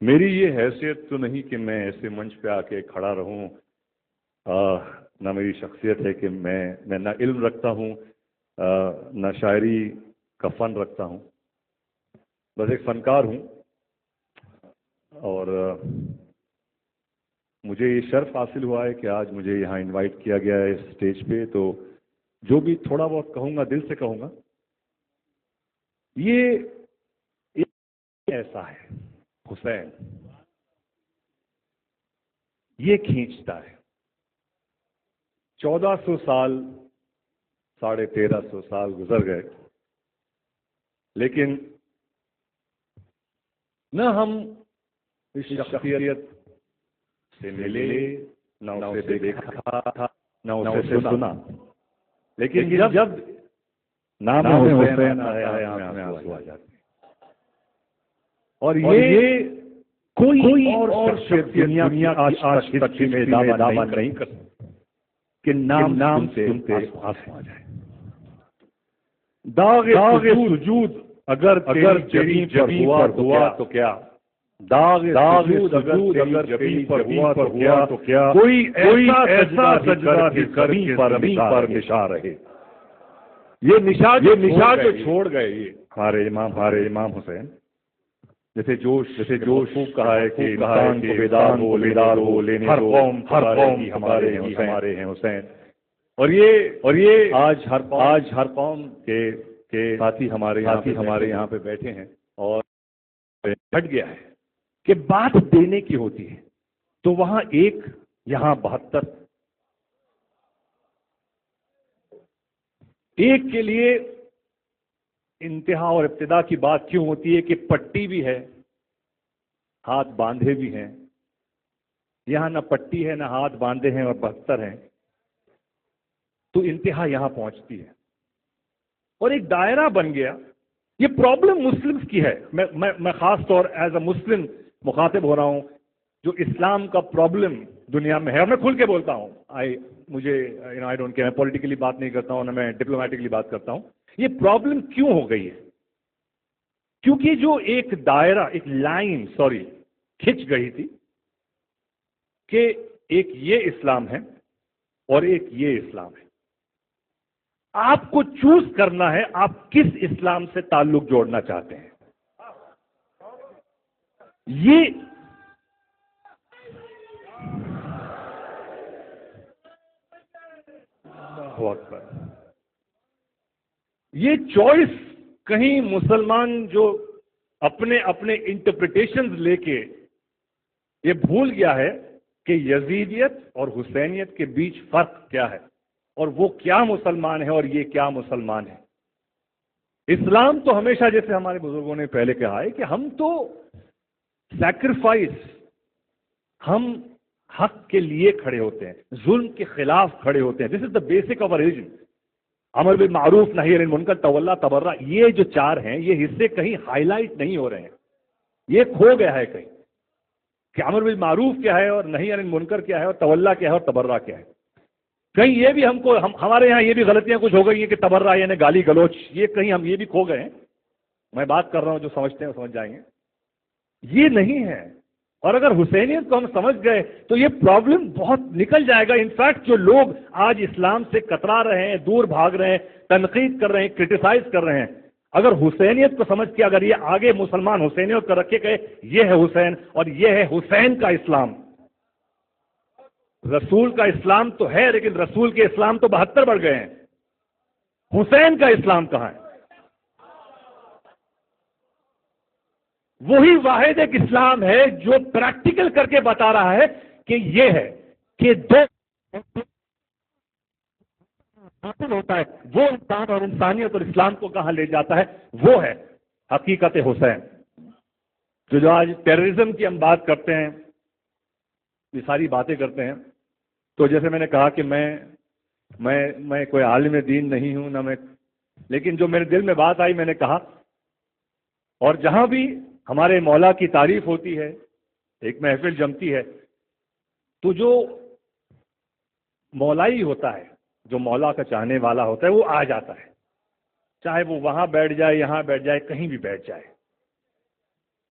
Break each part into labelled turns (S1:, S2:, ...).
S1: میری یہ حیثیت تو نہیں کہ میں ایسے منچ پہ آ کے کھڑا رہوں، نہ میری شخصیت ہے کہ میں نہ علم رکھتا ہوں نہ شاعری کا فن رکھتا ہوں، بس ایک فنکار ہوں۔ اور مجھے یہ شرف حاصل ہوا ہے کہ آج مجھے یہاں انوائٹ کیا گیا ہے اس اسٹیج پہ، تو جو بھی تھوڑا بہت کہوں گا دل سے کہوں گا۔ یہ ایسا ہے حسین، یہ کھینچتا ہے 1400 سال 1350 سال گزر گئے، لیکن نہ ہم اس شخصیت سے ملے، نہ اسے دیکھا تھا، نہ اسے سنا، لیکن جب نام حسین آیا ہے آنکھ میں آنسو آ جاتے ہیں۔ اور یہ کوئی اور شخصیت دنیا کی آج تک میں دعویٰ نہیں کر سکتا کہ نام سنتے آنسو آ جائے۔ داغ سجود اگر جبین پر ہوا تو کیا، داغ سجود اگر جبین پر ہوا تو کیا، کوئی ایسا سجدہ بھی زمین پر نشا رہے۔ یہ نشا جو چھوڑ گئے یہ ہمارے امام حسین، جیسے جوش خوب کہا ہے کہ انسان کو بیدار ہو لینے ہر قوم ہمارے ہیں حسین۔ اور یہ آج ہر قوم کے ساتھی ہمارے یہاں پہ بیٹھے ہیں، اور ہٹ گیا ہے کہ بات دینے کی ہوتی ہے تو وہاں ایک، یہاں 72۔ ایک کے لیے انتہا اور ابتدا کی بات کیوں ہوتی ہے کہ پٹی بھی ہے، ہاتھ باندھے بھی ہیں، یہاں نہ پٹی ہے نہ ہاتھ باندھے ہیں اور 72 ہیں، تو انتہا یہاں پہنچتی ہے اور ایک دائرہ بن گیا۔ یہ پرابلم مسلمز کی ہے، میں خاص طور ایز اے مسلم مخاطب ہو رہا ہوں، جو اسلام کا پرابلم دنیا میں ہے، اور میں کھل کے بولتا ہوں، مجھے آئی ڈونٹ کیئر، میں پولیٹیکلی بات نہیں کرتا ہوں نہ میں ڈپلومیٹکلی بات کرتا ہوں۔ یہ پرابلم کیوں ہو گئی ہے؟ کیونکہ جو ایک دائرہ، ایک لائن کھنچ گئی تھی کہ ایک یہ اسلام ہے اور ایک یہ اسلام ہے، آپ کو چوز کرنا ہے آپ کس اسلام سے تعلق جوڑنا چاہتے ہیں۔ یہ چوائس کہیں مسلمان جو اپنے انٹرپریٹیشنز لے کے یہ بھول گیا ہے کہ یزیدیت اور حسینیت کے بیچ فرق کیا ہے، اور وہ کیا مسلمان ہے اور یہ کیا مسلمان ہے۔ اسلام تو ہمیشہ، جیسے ہمارے بزرگوں نے پہلے کہا ہے کہ ہم تو سیکریفائس، ہم حق کے لیے کھڑے ہوتے ہیں، ظلم کے خلاف کھڑے ہوتے ہیں۔ دس از دا بیسک آف ریلیجن۔ امر بالمعروف نہی عن المنکر تولا تبرا، یہ جو 4 ہیں یہ حصے کہیں ہائی لائٹ نہیں ہو رہے ہیں، یہ کھو گیا ہے کہیں کہ امر بالمعروف کیا ہے اور نہی عن المنکر کیا ہے اور تولا کیا ہے اور تبرا کیا ہے۔ کہیں یہ بھی ہمارے یہاں یہ بھی غلطیاں کچھ ہو گئی ہیں کہ تبرہ یعنی گالی گلوچ، یہ کہیں ہم یہ بھی کھو گئے ہیں۔ میں بات کر رہا ہوں، جو سمجھتے ہیں وہ سمجھ جائیں گے، یہ نہیں ہے۔ اور اگر حسینیت کو ہم سمجھ گئے تو یہ پرابلم بہت نکل جائے گا۔ انفیکٹ جو لوگ آج اسلام سے کترا رہے ہیں، دور بھاگ رہے ہیں، تنقید کر رہے ہیں، کرٹیسائز کر رہے ہیں، اگر حسینیت کو سمجھ کے اگر یہ آگے مسلمان حسینیت کو رکھے گئے، یہ ہے حسین اور یہ ہے حسین کا اسلام۔ رسول کا اسلام تو ہے، لیکن رسول کے اسلام تو 72 بڑھ گئے ہیں، حسین کا اسلام کہاں ہے؟ وہی واحد ایک اسلام ہے جو پریکٹیکل کر کے بتا رہا ہے کہ یہ ہے کہ دو حاصل ہوتا ہے، وہ انسان اور انسانیت اور اسلام کو کہاں لے جاتا ہے، وہ ہے حقیقت حسین۔ جو آج ٹیررزم کی ہم بات کرتے ہیں، یہ ساری باتیں کرتے ہیں، تو جیسے میں نے کہا کہ میں کوئی عالم دین نہیں ہوں، نہ میں، لیکن جو میرے دل میں بات آئی میں نے کہا، اور جہاں بھی ہمارے مولا کی تعریف ہوتی ہے، ایک محفل جمتی ہے، تو جو مولائی ہوتا ہے، جو مولا کا چاہنے والا ہوتا ہے، وہ آ جاتا ہے، چاہے وہ وہاں بیٹھ جائے، یہاں بیٹھ جائے، کہیں بھی بیٹھ جائے۔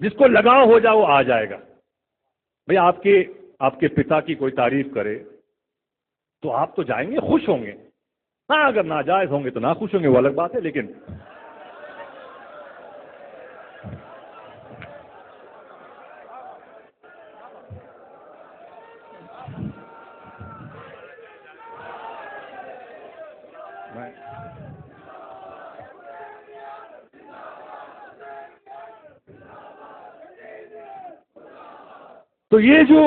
S1: جس کو لگاؤ ہو جائے وہ آ جائے گا. بھئی آپ کے پتا کی کوئی تعریف کرے تو آپ تو جائیں گے, خوش ہوں گے. ہاں اگر ناجائز ہوں گے تو نہ خوش ہوں گے, وہ الگ بات ہے. لیکن تو یہ جو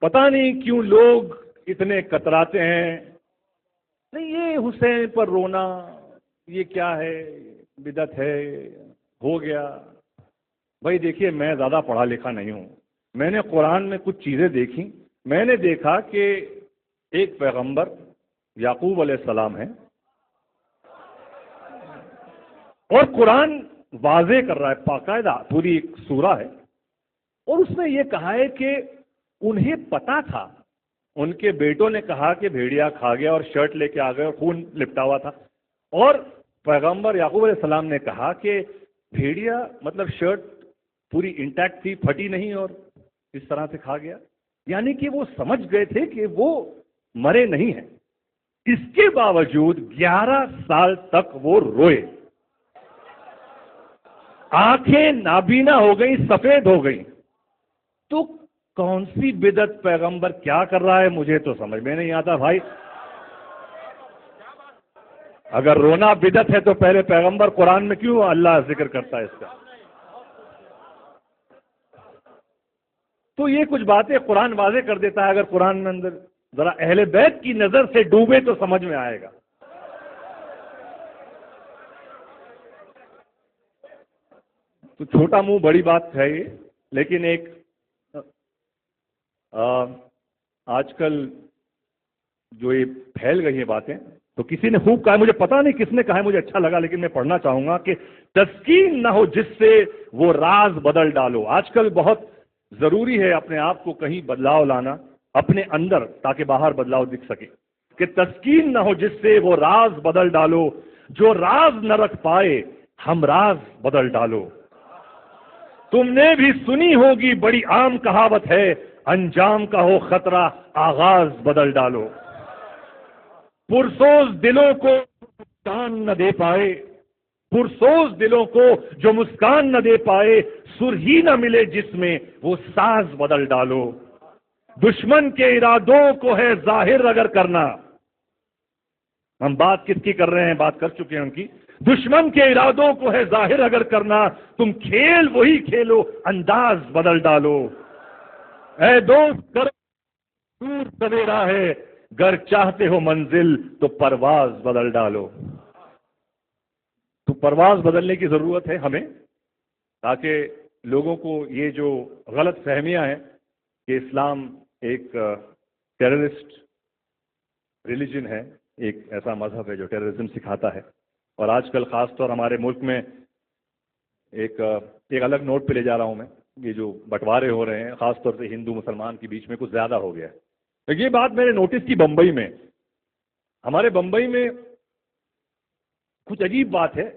S1: پتہ نہیں کیوں لوگ اتنے کتراتے ہیں, نہیں یہ حسین پر رونا یہ کیا ہے, بدعت ہے, ہو گیا. بھائی دیکھیے میں زیادہ پڑھا لکھا نہیں ہوں, میں نے قرآن میں کچھ چیزیں دیکھی. میں نے دیکھا کہ ایک پیغمبر یعقوب علیہ السلام ہیں, اور قرآن واضح کر رہا ہے, باقاعدہ پوری ایک سورہ ہے, اور اس میں یہ کہا ہے کہ انہیں پتا تھا, ان کے بیٹوں نے کہا کہ بھیڑیا کھا گیا اور شرٹ لے کے آ گئے اور خون لپٹا ہوا تھا, اور پیغمبر یعقوب علیہ السلام نے کہا کہ بھیڑیا مطلب شرٹ پوری انٹیکٹ تھی, پھٹی نہیں اور اس طرح سے کھا گیا. یعنی کہ وہ سمجھ گئے تھے کہ وہ مرے نہیں ہیں. اس کے باوجود 11 سال تک وہ روئے, آنکھیں نابینا ہو گئی, سفید ہو گئی. تو کون سی بدعت پیغمبر کیا کر رہا ہے مجھے تو سمجھ میں نہیں آتا بھائی. اگر رونا بدعت ہے تو پہلے پیغمبر قرآن میں کیوں اللہ ذکر کرتا ہے اس کا؟ تو یہ کچھ باتیں قرآن واضح کر دیتا ہے. اگر قرآن میں اندر ذرا اہل بیت کی نظر سے ڈوبے تو سمجھ میں آئے گا. تو چھوٹا منہ بڑی بات ہے یہ, لیکن ایک آج کل جو یہ پھیل گئی ہیں باتیں, تو کسی نے خوب کہا, مجھے پتا نہیں کس نے کہا ہے, مجھے اچھا لگا لیکن میں پڑھنا چاہوں گا کہ تسکین نہ ہو جس سے وہ راز بدل ڈالو. آج کل بہت ضروری ہے اپنے آپ کو کہیں بدلاؤ لانا اپنے اندر, تاکہ باہر بدلاؤ دکھ سکے. کہ تسکین نہ ہو جس سے وہ راز بدل ڈالو, جو راز نہ رکھ پائے ہم راز بدل ڈالو. تم نے بھی سنی ہوگی بڑی عام کہاوت ہے, انجام کا ہو خطرہ آغاز بدل ڈالو. پرسوز دلوں کو مسکان نہ دے پائے, پرسوز دلوں کو جو مسکان نہ دے پائے, سرہی نہ ملے جس میں وہ ساز بدل ڈالو. دشمن کے ارادوں کو ہے ظاہر اگر کرنا, ہم بات کس کی کر رہے ہیں, بات کر چکے ہیں ان کی. دشمن کے ارادوں کو ہے ظاہر اگر کرنا, تم کھیل وہی کھیلو انداز بدل ڈالو. اے دوست کر دور سویرا ہے, گر چاہتے ہو منزل تو پرواز بدل ڈالو. تو پرواز بدلنے کی ضرورت ہے ہمیں, تاکہ لوگوں کو یہ جو غلط فہمیاں ہیں کہ اسلام ایک ٹیررسٹ ریلیجن ہے, ایک ایسا مذہب ہے جو ٹیررزم سکھاتا ہے. اور آج کل خاص طور ہمارے ملک میں ایک الگ نوٹ پہ لے جا رہا ہوں میں, یہ جو بٹوارے ہو رہے ہیں خاص طور سے ہندو مسلمان کے بیچ میں کچھ زیادہ ہو گیا ہے. یہ بات میں نے نوٹس کی بمبئی میں. ہمارے بمبئی میں کچھ عجیب بات ہے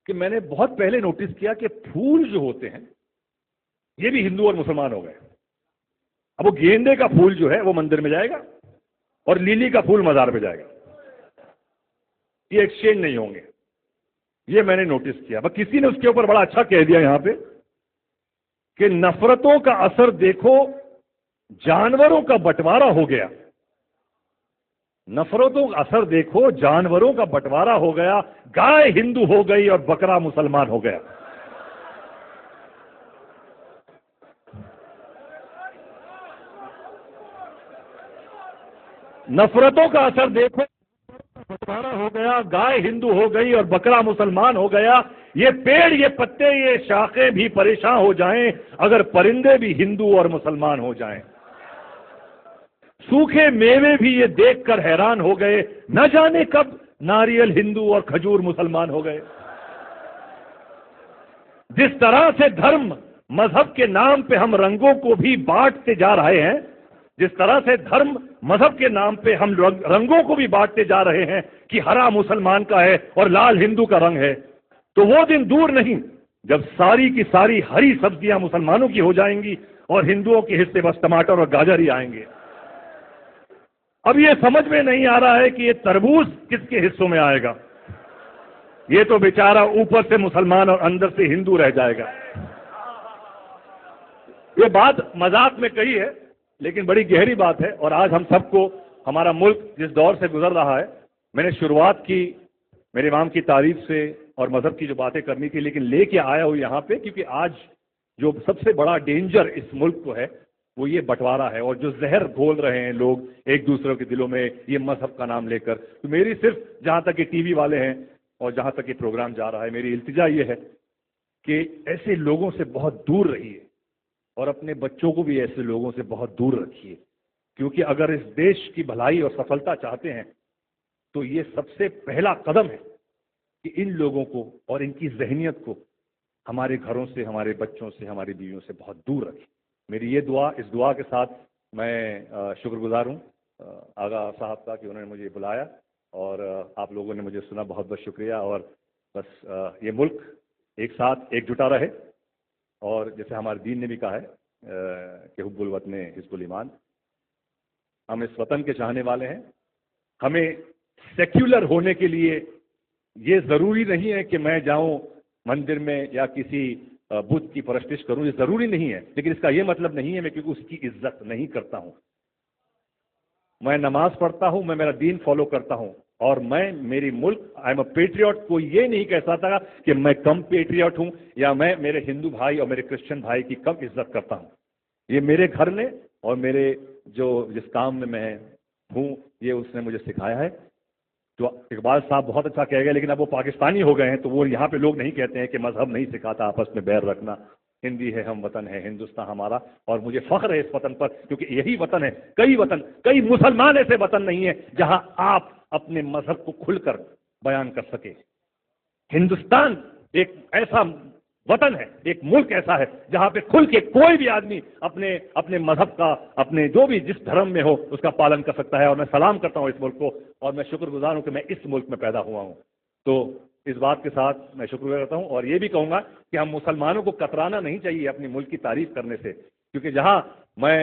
S1: کہ میں نے بہت پہلے نوٹس کیا کہ پھول جو ہوتے ہیں یہ بھی ہندو اور مسلمان ہو گئے. اب وہ گیندے کا پھول جو ہے وہ مندر میں جائے گا اور لیلی کا پھول مزار پہ جائے گا, یہ ایکسچینج نہیں ہوں گے. یہ میں نے نوٹس کیا. بس کسی نے اس کے اوپر بڑا اچھا کہہ دیا یہاں پہ کہ نفرتوں کا اثر دیکھو, جانوروں کا بٹوارا ہو گیا. نفرتوں کا اثر دیکھو, جانوروں کا بٹوارا ہو گیا. گائے ہندو ہو گئی اور بکرا مسلمان ہو گیا. نفرتوں کا اثر دیکھو, بٹوارا ہو گیا, گائے ہندو ہو گئی اور بکرا مسلمان ہو گیا. یہ پیڑ, یہ پتے, یہ شاخیں بھی پریشان ہو جائیں اگر پرندے بھی ہندو اور مسلمان ہو جائیں. سوکھے میوے بھی یہ دیکھ کر حیران ہو گئے, نہ جانے کب ناریل ہندو اور کھجور مسلمان ہو گئے. جس طرح سے دھرم مذہب کے نام پہ ہم رنگوں کو بھی بانٹتے جا رہے ہیں, جس طرح سے دھرم مذہب کے نام پہ ہم رنگوں کو بھی بانٹتے جا رہے ہیں کہ ہرا مسلمان کا ہے اور لال ہندو کا رنگ ہے, تو وہ دن دور نہیں جب ساری کی ساری ہری سبزیاں مسلمانوں کی ہو جائیں گی اور ہندوؤں کے حصے بس ٹماٹر اور گاجر ہی آئیں گے۔ اب یہ سمجھ میں نہیں آ رہا ہے کہ یہ تربوز کس کے حصوں میں آئے گا، یہ تو بیچارہ اوپر سے مسلمان اور اندر سے ہندو رہ جائے گا۔ یہ بات مذاق میں کہی ہے لیکن بڑی گہری بات ہے، اور آج ہم سب کو ہمارا ملک جس دور سے گزر رہا ہے، میں نے شروعات کی میرے امام کی تعریف سے اور مذہب کی جو باتیں کرنی تھی، لیکن لے کے آیا ہوں یہاں پہ کیونکہ آج جو سب سے بڑا ڈینجر اس ملک کو ہے وہ یہ بٹوارا ہے، اور جو زہر گھول رہے ہیں لوگ ایک دوسرے کے دلوں میں یہ مذہب کا نام لے کر۔ تو میری صرف جہاں تک یہ ٹی وی والے ہیں اور جہاں تک یہ پروگرام جا رہا ہے، میری التجا یہ ہے کہ ایسے لوگوں سے بہت دور رہیے اور اپنے بچوں کو بھی ایسے لوگوں سے بہت دور رکھیے، کیونکہ اگر اس دیش کی بھلائی اور سفلتا چاہتے ہیں تو یہ سب سے پہلا قدم ہے کہ ان لوگوں کو اور ان کی ذہنیت کو ہمارے گھروں سے، ہمارے بچوں سے، ہماری بیویوں سے بہت دور رکھیں۔ میری یہ دعا، اس دعا کے ساتھ میں شکر گزار ہوں آغا صاحب کا کہ انہوں نے مجھے بلایا اور آپ لوگوں نے مجھے سنا، بہت بہت شکریہ۔ اور بس یہ ملک ایک ساتھ ایک جٹا رہے، اور جیسے ہمارے دین نے بھی کہا ہے کہ حب الوطن حزب الایمان، ہم اس وطن کے چاہنے والے ہیں۔ ہمیں سیکولر ہونے کے لیے یہ ضروری نہیں ہے کہ میں جاؤں مندر میں یا کسی بت کی پرستش کروں، یہ ضروری نہیں ہے، لیکن اس کا یہ مطلب نہیں ہے میں کیونکہ اس کی عزت نہیں کرتا ہوں۔ میں نماز پڑھتا ہوں، میں میرا دین فالو کرتا ہوں، اور میں میری ملک آئی ایم اے پیٹریوٹ کو یہ نہیں کہہ سکتا کہ میں کم پیٹریوٹ ہوں یا میں میرے ہندو بھائی اور میرے کرسچن بھائی کی کم عزت کرتا ہوں۔ یہ میرے گھر نے اور میرے جو جس کام میں میں ہوں یہ اس نے مجھے سکھایا ہے۔ جو اقبال صاحب بہت اچھا کہہ گئے، لیکن اب وہ پاکستانی ہو گئے ہیں تو وہ یہاں پہ لوگ نہیں کہتے ہیں کہ مذہب نہیں سکھاتا آپس میں بیر رکھنا، ہندی ہے ہم وطن ہے ہندوستان ہمارا، اور مجھے فخر ہے اس وطن پر کیونکہ یہی وطن ہے۔ کئی مسلمان ایسے وطن نہیں ہیں جہاں آپ اپنے مذہب کو کھل کر بیان کر سکے۔ ہندوستان ایک ایسا وطن ہے، ایک ملک ایسا ہے جہاں پہ کھل کے کوئی بھی آدمی اپنے مذہب کا، اپنے جو بھی جس دھرم میں ہو اس کا پالن کر سکتا ہے، اور میں سلام کرتا ہوں اس ملک کو، اور میں شکر گزار ہوں کہ میں اس ملک میں پیدا ہوا ہوں۔ تو اس بات کے ساتھ میں شکر گزار کرتا ہوں، اور یہ بھی کہوں گا کہ ہم مسلمانوں کو کترانا نہیں چاہیے اپنی ملک کی تعریف کرنے سے، کیونکہ جہاں میں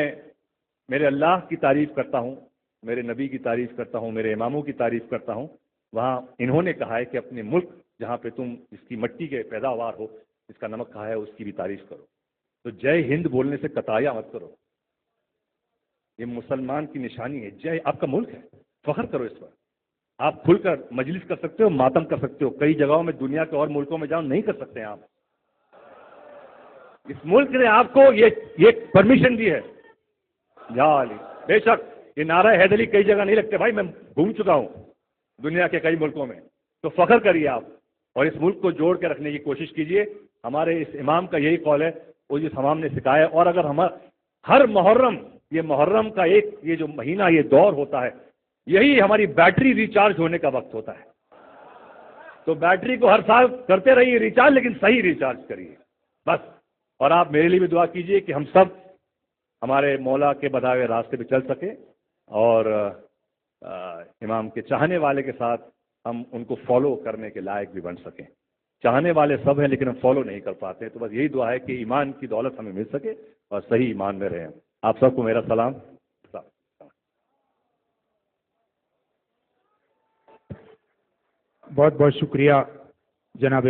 S1: میرے اللہ کی تعریف کرتا ہوں، میرے نبی کی تعریف کرتا ہوں، میرے اماموں کی تعریف کرتا ہوں، وہاں انہوں نے کہا ہے کہ اپنے ملک جہاں پہ تم اس کی مٹی کے پیداوار ہو، اس کا نمک کھایا ہے، اس کی بھی تعریف کرو۔ تو جے ہند بولنے سے کترایا مت کرو، یہ مسلمان کی نشانی ہے، جے آپ کا ملک ہے، فخر کرو اس پر۔ آپ کھل کر مجلس کر سکتے ہو، ماتم کر سکتے ہو، کئی جگہوں میں دنیا کے اور ملکوں میں جاؤ نہیں کر سکتے ہیں آپ۔ اس ملک نے آپ کو یہ پرمیشن دی ہے۔ یا علی، بے شک یہ نعرہ حیدری کئی جگہ نہیں لگتے بھائی، میں گھوم چکا ہوں دنیا کے کئی ملکوں میں، تو فخر کریے آپ، اور اس ملک کو جوڑ کے رکھنے کی کوشش کیجیے۔ ہمارے اس امام کا یہی قول ہے، وہ جس امام نے سکھایا، اور اگر ہم ہر محرم، یہ محرم کا یہ جو مہینہ، یہ دور ہوتا ہے، یہی ہماری بیٹری ریچارج ہونے کا وقت ہوتا ہے۔ تو بیٹری کو ہر سال کرتے رہیے ریچارج، لیکن صحیح ریچارج کریے بس۔ اور آپ میرے لیے بھی دعا کیجیے کہ ہم سب ہمارے مولا کے بتائے ہوئے راستے پہ چل سکیں، اور امام کے چاہنے والے کے ساتھ ہم ان کو فالو کرنے کے لائق بھی بن سکیں۔ چاہنے والے سب ہیں لیکن ہم فالو نہیں کر پاتے، تو بس یہی دعا ہے کہ ایمان کی دولت ہمیں مل سکے اور صحیح ایمان میں رہیں۔ آپ سب کو میرا سلام۔
S2: بہت بہت شکریہ جناب